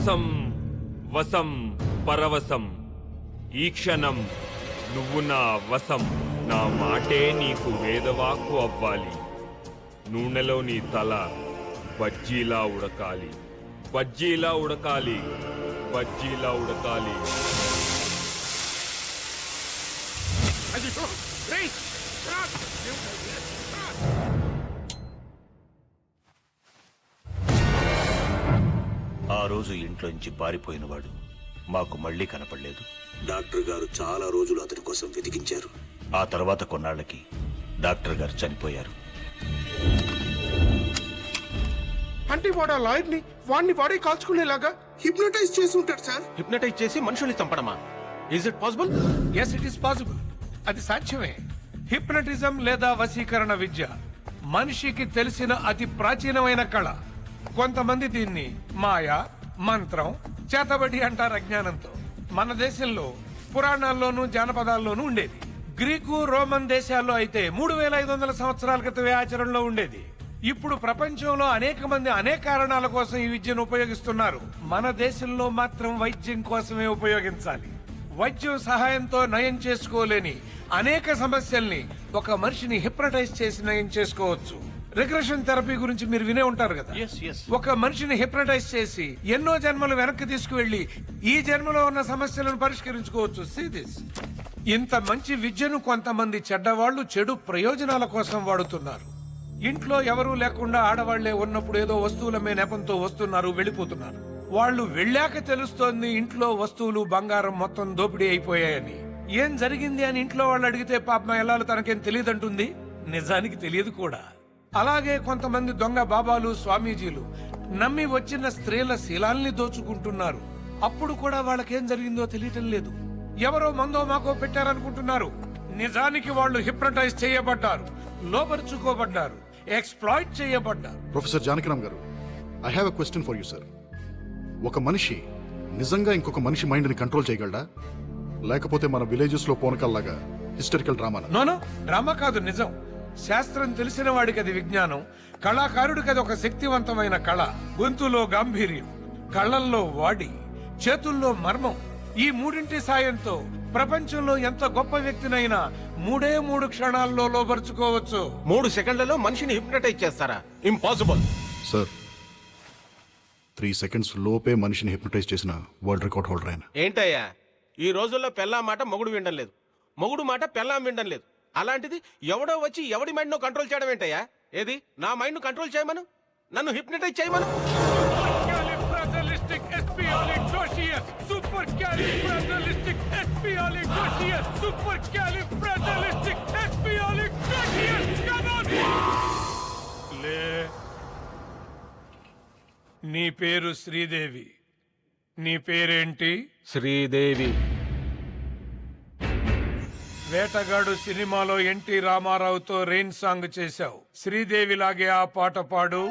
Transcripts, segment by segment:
రసం వసం పరవశం. ఈ క్షణం నువ్వు నా వశం. నా మాటే నీకు వేదవాక్కు అవ్వాలి. నూనెలో నీ తల బజ్జీలా ఉడకాలి, బజ్జీలా ఉడకాలి, బజ్జీలా ఉడకాలి. ఆ రోజు ఇంట్లోంచి పారిపోయినవాడు మాకు మళ్ళీ కనపడలేదు. డాక్టర్ గారు చాలా రోజులు అతని కోసం వెతికించారు. ఆ తర్వాత కొన్నాళ్లకి డాక్టర్ గారు చనిపోయారు. అంటే వాడు ఆ లాయర్ని వాడే కాల్చుకునేలాగా హిప్నోటైజ్ చేసి ఉంటాడు సార్. హిప్నటైజ్ చేసి మనుషుల్ని చంపడమా? Is it possible? Yes it is possible. అది సాధ్యమే. హిప్నటిజం లేదా వశీకరణ విద్య మనిషికి తెలిసిన అతి ప్రాచీనమైన కళ. కొంతమంది దీన్ని మాయ, మంత్రం, చేతబడి అంటారు అజ్ఞానంతో. మన దేశంలో పురాణాల్లోనూ జానపదాల్లోనూ ఉండేది. గ్రీకు, రోమన్ దేశాల్లో అయితే 3500 సంవత్సరాల క్రితమే ఆచరణలో ఉండేది. ఇప్పుడు ప్రపంచంలో అనేక మంది అనేక కారణాల కోసం ఈ విద్యను ఉపయోగిస్తున్నారు. మన దేశంలో మాత్రం వైద్యం కోసమే ఉపయోగించాలి. వైద్యం సహాయంతో నయం చేసుకోలేని అనేక సమస్యల్ని ఒక మనిషిని హిప్నటైజ్ చేసి నయం చేసుకోవచ్చు. రిగ్రెషన్ థెరపీ గురించి మీరు వినే ఉంటారు కదా. ఒక మనిషిని హిప్నటైజ్ చేసి ఎన్నో జన్మలు వెనక్కి తీసుకువెళ్లి ఈ జన్మలో ఉన్న సమస్యలను పరిష్కరించుకోవచ్చు. See this. ఇంత మంచి విద్యను కొంతమంది చెడ్డవాళ్లు చెడు ప్రయోజనాల కోసం వాడుతున్నారు. ఇంట్లో ఎవరూ లేకుండా ఆడవాళ్లే ఉన్నప్పుడు ఏదో వస్తువుల మీద నెపంతో వస్తున్నారు, వెళ్ళిపోతున్నారు. వాళ్ళు వెళ్ళాక తెలుస్తోంది ఇంట్లో వస్తువులు, బంగారం మొత్తం దోపిడీ అయిపోయాయని. ఏం జరిగింది అని ఇంట్లో వాళ్ళు అడిగితే పాపం ఎల్లాలు తనకేం తెలియదంటుంది. నిజానికి తెలియదు కూడా. అలాగే కొంతమంది దొంగ బాబాలు, స్వామీజీలు నమ్మి వచ్చిన స్త్రీల శీలాల్ని దోచుకుంటున్నారు. అప్పుడు కూడా వాళ్ళకేం జరిగిందో తెలియటం లేదు. ఎవరో మందో మాకో పెట్టారనుకుంటున్నారు. నిజానికి వాళ్ళు హిప్నటైజ్ చేయబడ్డారు, లోపరుచుకోబడ్డారు, ఎక్స్‌ప్లాయిట్ చేయబడ్డారు. ప్రొఫెసర్ జానకిరామ్ గారు, I have a question for you sir. ఒక మనిషి నిజంగా ఇంకొక మనిషి మైండ్ని కంట్రోల్ చేయగలడా, లేకపోతే మన విలేజెస్ లో పోనకల్లాగా హిస్టరికల్ డ్రామా? నోనో, డ్రామా కాదు, నిజం. శాస్త్రం తెలిసిన వాడికి అది విజ్ఞానం, కళాకారుడికి అది ఒక శక్తివంతమైన కళ. గొంతులో గాంభీర్యం, కళ్ళల్లో వాడి, చేతుల్లో మర్మం. ఈ మూడింటి సాయంతో ప్రపంచంలో ఎంత గొప్ప వ్యక్తినైనా 3 క్షణాల్లో లోపరుచుకోవచ్చు. 3 సెకండ్లలో మనిషిని హిప్నటైజ్ చేస్తారా? Impossible sir. 3 seconds లోపే మనిషిని హిప్నటైజ్ చేసిన వరల్డ్ రికార్డ్ హోల్డర్ ఆయన. ఏంటయ్యా, ఈ రోజుల్లో పెళ్ళా మాట మొగుడు వినడం లేదు, మొగుడు మాట పెళ్ళాం వినడం లేదు. అలాంటిది ఎవడో వచ్చి ఎవడి మైండ్ ను కంట్రోల్ చేయడం ఏంటయ్యా? ఏది నా మైండ్ ను కంట్రోల్ చేయమను, నన్ను హిప్నటైజ్ చేయమను. నీ పేరు శ్రీదేవి. నీ పేరేంటి? శ్రీదేవి. వేటగాడు సినిమాలో ఎన్టీ రామారావుతో రెయిన్ సాంగ్ చేశావు. శ్రీదేవి లాగే ఆ పాట పాడు.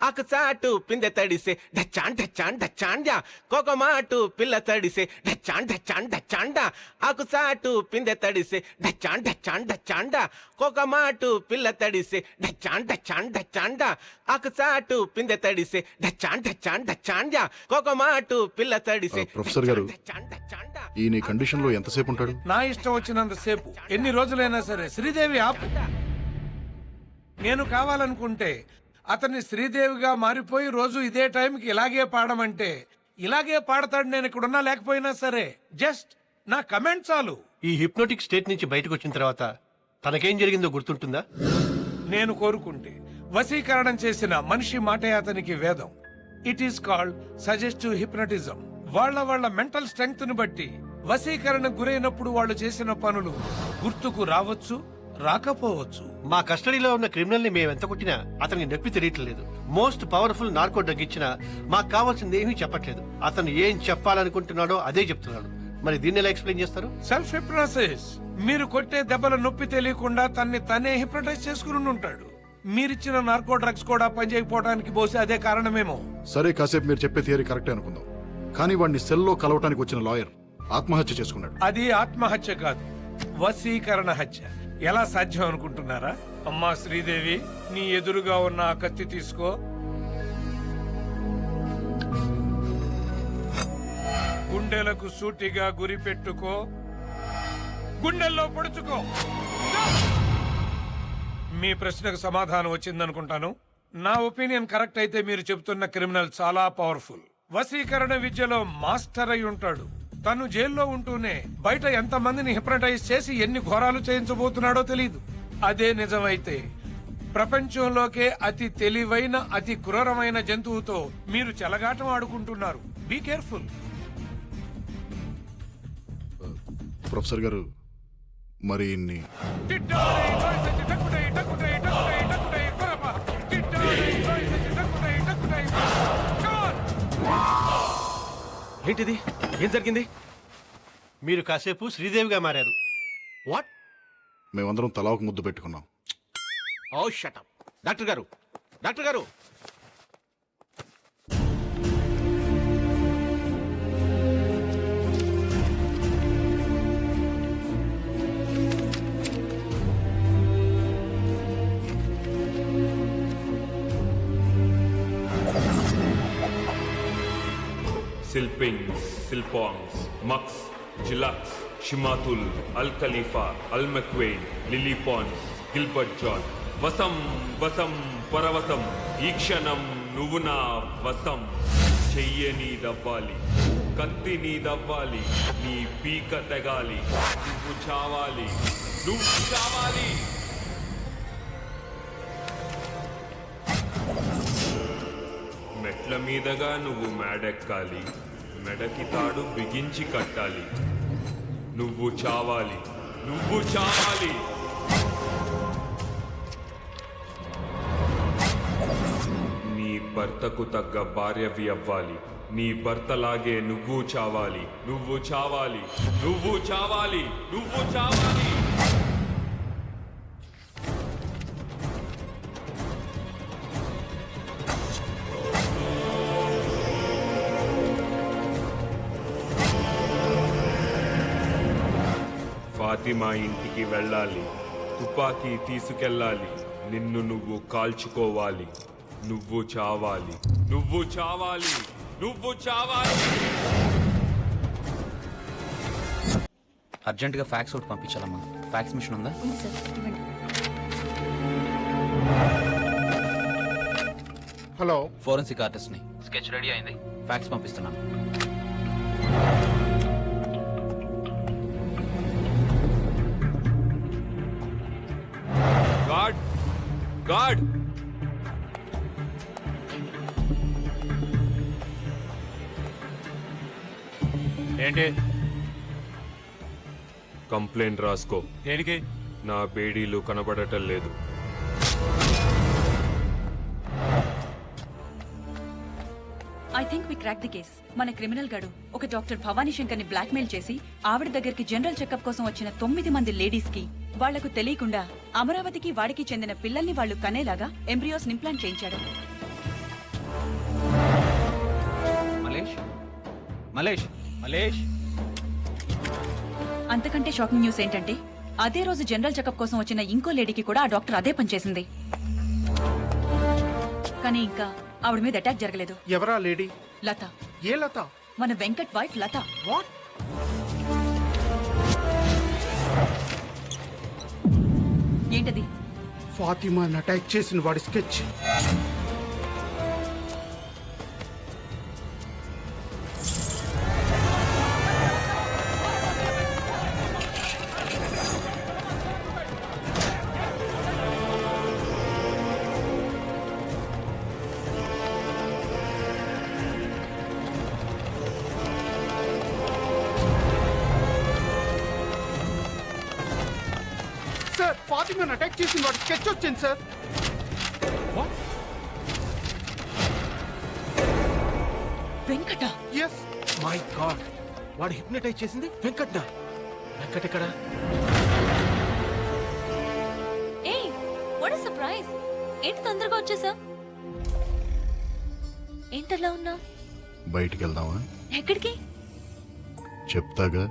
ఆకుచాటు పిందె తడిసే డచ్చాన్ డచ్చాన్ డచ్చాండా, కోకమాటు పిల్ల తడిసే డచ్చాన్ డచ్చాన్ డచ్చాండా. ఆకుచాటు పిందె తడిసే డచ్చాన్ డచ్చాన్ డచ్చాండా, కోకమాటు పిల్ల తడిసే డచ్చాన్ డచ్చాన్ డచ్చాండా. ఆకుచాటు పిందె తడిసే డచ్చాన్ డచ్చాన్ డచ్చాండా, కోకమాటు పిల్ల తడిసే. ప్రొఫెసర్ గారు, ఈ నీ కండిషన్ లో ఎంతసేపు ఉంటాడు? నా ఇష్టం వచ్చినంతసేపు, ఎన్ని రోజులైనా సరే. శ్రీదేవి ఆపు. నేను కావాలనుకుంటే అతన్ని శ్రీదేవిగా మారిపోయి రోజు ఇదే టైంకి ఇలాగే పాడమంటే ఇలాగే పాడతాడు. నేను ఇక్కడున్నా లేకపోయినా సరే. జస్ట్ నా కమెంట్ చాలు. ఈ హిప్నోటిక్ స్టేట్ నుంచి బయటకు వచ్చిన తర్వాత తనకేం జరిగిందో గుర్తుంటుందా? నేను కోరుకుంటే వశీకరణం చేసిన మనిషి మాటే అతనికి వేదం. It is called suggestive hypnotism. వాళ్ళ మెంటల్ స్ట్రెంగ్త్ ను బట్టి వశీకరణకు గురైనప్పుడు వాళ్ళు చేసిన పనులు గుర్తుకు రావచ్చు, రాకపోవచ్చు. మా కస్టడీలో ఉన్న క్రిమినల్ ని మేమెంత కొట్టినా అతనికి నొప్పి తెలియట్లేదు. మోస్ట్ పవర్ఫుల్ నార్కో డ్రగ్ ఇచ్చినా మాకు కావాల్సింది ఏమీ చెప్పట్లేదు. అతను ఏం చెప్పాలనుకుంటున్నాడో అదే చెప్తున్నాడు. మరి దీన్ని ఎలా ఎక్స్ప్లెయిన్ చేస్తారు? Self hypnosis. మీరు కొట్టే దెబ్బల నొప్పి తెలియకుండా తనే హిప్నటైజ్ చేసుకుని ఉంటాడు. మీరిచ్చిన నార్కో డ్రగ్స్ కూడా పనిచేయకపోవడానికి బహుశా అదే కారణమేమో. సరే, కాసేపు మీరు చెప్పే థియరీ కరెక్టే అనుకుందాం. కానీ వాడిని సెల్లో కలవటానికి వచ్చిన లాయర్ ఆత్మహత్య చేసుకున్నాడు. అది ఆత్మహత్య కాదు, వశీకరణ హత్య. ఎలా సాధ్యం అనుకుంటున్నారా? అమ్మా శ్రీదేవి, నీ ఎదురుగా ఉన్న ఆ కత్తి తీసుకో. గుండెలకు సూటిగా గురి పెట్టుకో, గుండెల్లో పొడుచుకో. మీ ప్రశ్నకు సమాధానం వచ్చిందనుకుంటాను. నా ఒపీనియన్ కరెక్ట్ అయితే మీరు చెబుతున్న క్రిమినల్ చాలా పవర్ఫుల్. వశీకరణ విద్యలో మాస్టర్ అయి ఉంటాడు. తను జైల్లో ఉంటూనే బయట ఎంతమందిని హిప్నటైజ్ చేసి ఎన్ని ఘోరాలు చేయించబోతున్నాడో తెలియదు. అదే నిజమైతే ప్రపంచంలోకే అతి తెలివైన, అతి క్రూరమైన జంతువుతో మీరు చెలగాటం ఆడుకుంటున్నారు. Be careful. ప్రొఫెసర్ గారు, మరి ఇన్ని ఏంటిది? ఏం జరిగింది? మీరు కాసేపు శ్రీదేవిగా మారారు. వాట్? మేమందరం తలా ఒక ముద్దు పెట్టుకున్నాం. ఓ షట్ అప్. డాక్టర్ గారు, డాక్టర్ గారు, సిల్పింగ్స్, సిల్పాంగ్స్, మక్స్, జిలాక్స్, షిమాతుల్, అల్ ఖలీఫా, అల్ మక్వెయిన్, లిలీ పాన్స్, గిల్బర్ట్ జాన్. వసం వసం పరవశం, ఈ క్షణం నువ్వు నా వసం. చెయ్యని దవ్వాలి, కత్తి నీ దవ్వాలి, నీ పీక తెగాలి. నువ్వు చావాలి, నువ్వు చావాలి. మెట్ల మీదగా నువ్వు మేడెక్కాలి, మెడకి తాడు బిగించి కట్టాలి. నువ్వు చావాలి, నువ్వు చావాలి. నీ భర్తకు తగ్గ భార్యవి అవ్వాలి. నీ భర్తలాగే నువ్వు చావాలి, నువ్వు చావాలి, నువ్వు చావాలి, నువ్వు చావాలి. ఫాతిమా ఇంటికి వెళ్ళాలి, తుపాకీ తీసుకెళ్ళాలి. నిన్ను నువ్వు కాల్చుకోవాలి. నువ్వు చావాలి, నువ్వు చావాలి, నువ్వు చావాలి. అర్జెంటుగా ఫ్యాక్స్ ఒకటి పంపించాలమ్మా. ఫ్యాక్స్ మిషన్ ఉందా? హలో, ఫోరెన్సిక్ ఆర్టిస్ట్ ని. స్కెచ్ రెడీ అయింది, ఫ్యాక్స్ పంపిస్తున్నాను. God, God. ఏంటి? కంప్లైంట్ రాసుకో. దేనికి? నా బేడీలు కనబడటం లేదు. I think we crack the case. మన క్రిమినల్ గాడు ఒక డాక్టర్ భవానీ శంకర్ ని బ్లాక్మెయిల్ చేసి ఆవిడ దగ్గరికి జనరల్ చెకప్ కోసం వచ్చిన 9 మంది లేడీస్ కి వాళ్లకు తెలియకుండా అమరావతికి వాడికి చెందిన పిల్లల్ని వాళ్లు కనేలాగా ఎంబ్రియోస్ ఇంప్లాంట్ చేయించాడు. మలేష్, మలేష్, మలేష్. అంతకంటే షాకింగ్ న్యూస్ ఏంటంటే అదే రోజు జనరల్ చెకప్ కోసం వచ్చిన ఇంకో లేడీకి కూడా ఆ డాక్టర్ అదే పని చేసింది. కానీ ఇంకా ఆవిడ మీద అటాక్ జరగలేదు. ఎవరా లేడీ? లత. ఏ లత? మన వెంకట్ వైఫ్ లత. వాట్? ఏంటది? ఫాతిమాని అటాక్ చేసిన వాడి స్కెచ్. సార్, ఫాతిమాని అటాక్ చేసిన వాడి స్కెచ్ వచ్చింది sir. Venkata. Yes. My God, వాడు హిప్నటైజ్ చేసింది వెంకట్నా? వెంకట్ ఎక్కడ? ఏయ్, వాట్ ఎ సర్ప్రైజ్. ఏంటి తొందరగా వచ్చేసా? ఏంటలా ఉన్నా? బయటికి వెళ్దామా? ఎక్కడికి? చెప్తాగా.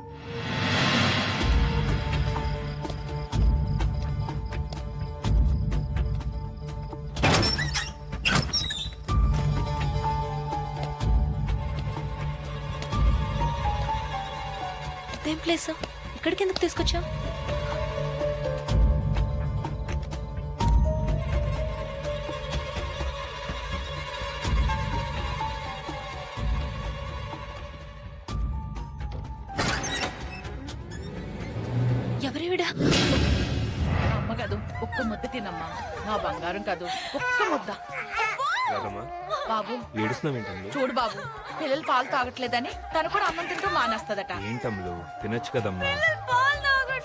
ఇదేం ప్లేస్? ఇక్కడికి ఎందుకు తీసుకొచ్చా? ఎవరేవిడా? అమ్మ కాదు, ఒక్క ముద్ద తినమ్మా. నా బంగారం కాదు, ఒక్క ముద్ద. రాదమ్మా, బాబు ఏడుస్తున్నావేంటమ్లు? చూడు బాబు, పిల్లలు పాలు తాగట్లేదని తను కూడా అన్నం తింటూ మానేస్తదట. ఏంటమ్లు, తినొచ్చు కదమ్మా.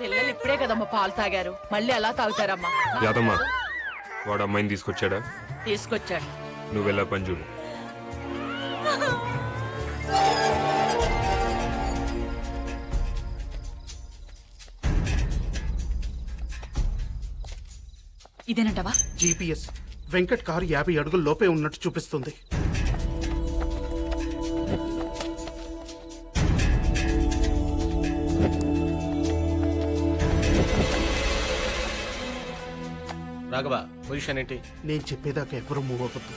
పిల్లలు ఇప్పుడే కదమ్మా పాలు తాగారు, మళ్ళీ అలా తాగుతారమ్మా. యాదమ్మా, వాడు అమ్మాయిని తీసుకొచ్చాడా? తీసుకొచ్చాడు. నువ్వెలా పని చూడు. ఇదేనంటవా? జీపీఎస్ వెంకట్ కారు 50 అడుగుల లోపే ఉన్నట్టు చూపిస్తుంది. రాఘవ పొజిషన్ ఏంటి? నేను చెప్పేదాకా ఎవరు మూవ్ అవ్వద్దు.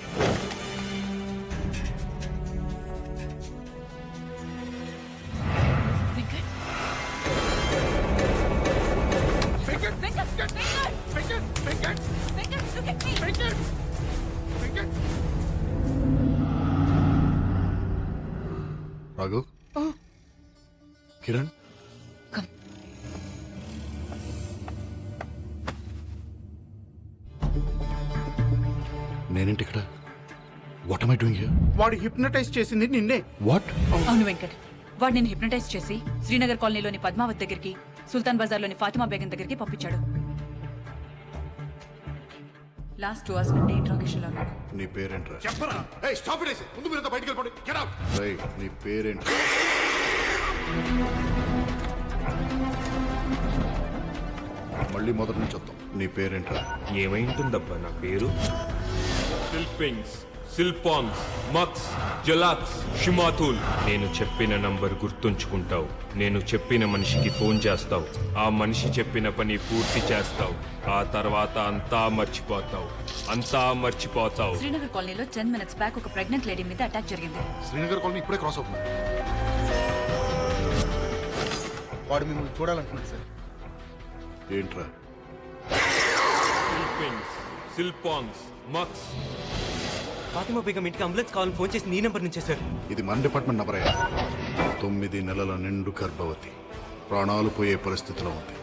రాఘవ్, కిరణ్, నేనేంటి ఇక్కడ? What am I doing here? వాడు హిప్నటైజ్ చేసింది నిన్నే. వాట్? అవును వెంకట్, వాడు నేను హిప్నటైజ్ చేసి శ్రీనగర్ కాలనీలోని పద్మావత్ దగ్గరికి, సుల్తాన్ బజార్లోని ఫాతిమా బేగం దగ్గరికి పంపించాడు. లాస్ట్ 2 hours నుండి ఇంట్రాగేషన్ లో ఉన్నాడు. నీ పేరేంట్రా? చెప్పరా? ఏయ్, స్టాప్ ఇట్. ముందు మీరంతా బయటికి వెళ్ళిపోండి. Get out. రేయ్, నీ పేరేంటి? మళ్ళీ మొదటి నుంచి వద్దాం. నీ పేరేంట్రా? ఏమై ఉంటుందబ్బా నా పేరు? సిల్పింగ్స్, సిల్పాంగ్స్, మక్స్, జలాక్స్, షిమాతుల్. నేను చెప్పిన నంబర్ గుర్తుంచుకుంటావు. నేను చెప్పిన మనిషికి ఫోన్ చేస్తావు. ఆ మనిషి చెప్పిన పని పూర్తి చేస్తావు. ఆ తర్వాత అంతా మర్చిపోతావు. అంతా మర్చిపోతావు. శ్రీనగర్ కాలనీలో 10 minutes బ్యాక్ ఒక ప్రెగ్నెంట్ లేడీ మీద అటాక్ జరిగింది. శ్రీనగర్ కాలనీ ఇప్పుడే క్రాస్ అవుతుంది. వాడు మిమ్మల్ని చూడాలనుకున్నాడు సార్. ఏంట్రా? సిల్పింగ్స్, సిల్పాంగ్స్, మక్స్. ఫాతిమా బేగం ఇంటికి అంబులెన్స్ కావాలని ఫోన్ చేసి నీ నెంబర్ నుంచే సార్. ఇది మన డిపార్ట్మెంట్ నంబరే. 9 నెలల నిండు గర్భవతి, ప్రాణాలు పోయే పరిస్థితిలో ఉంది.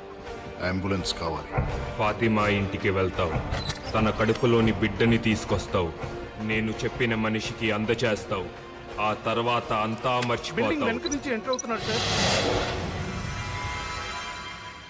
అంబులెన్స్ కావాలి. ఫాతిమా ఇంటికి వెళ్తావు. తన కడుపులోని బిడ్డని తీసుకొస్తావు. నేను చెప్పిన మనిషికి అందచేస్తావు. ఆ తర్వాత అంతా బిల్డింగ్ మర్చిపోతావు. వెనక నుంచి ఎంటర్ అవుతున్నాడు సార్.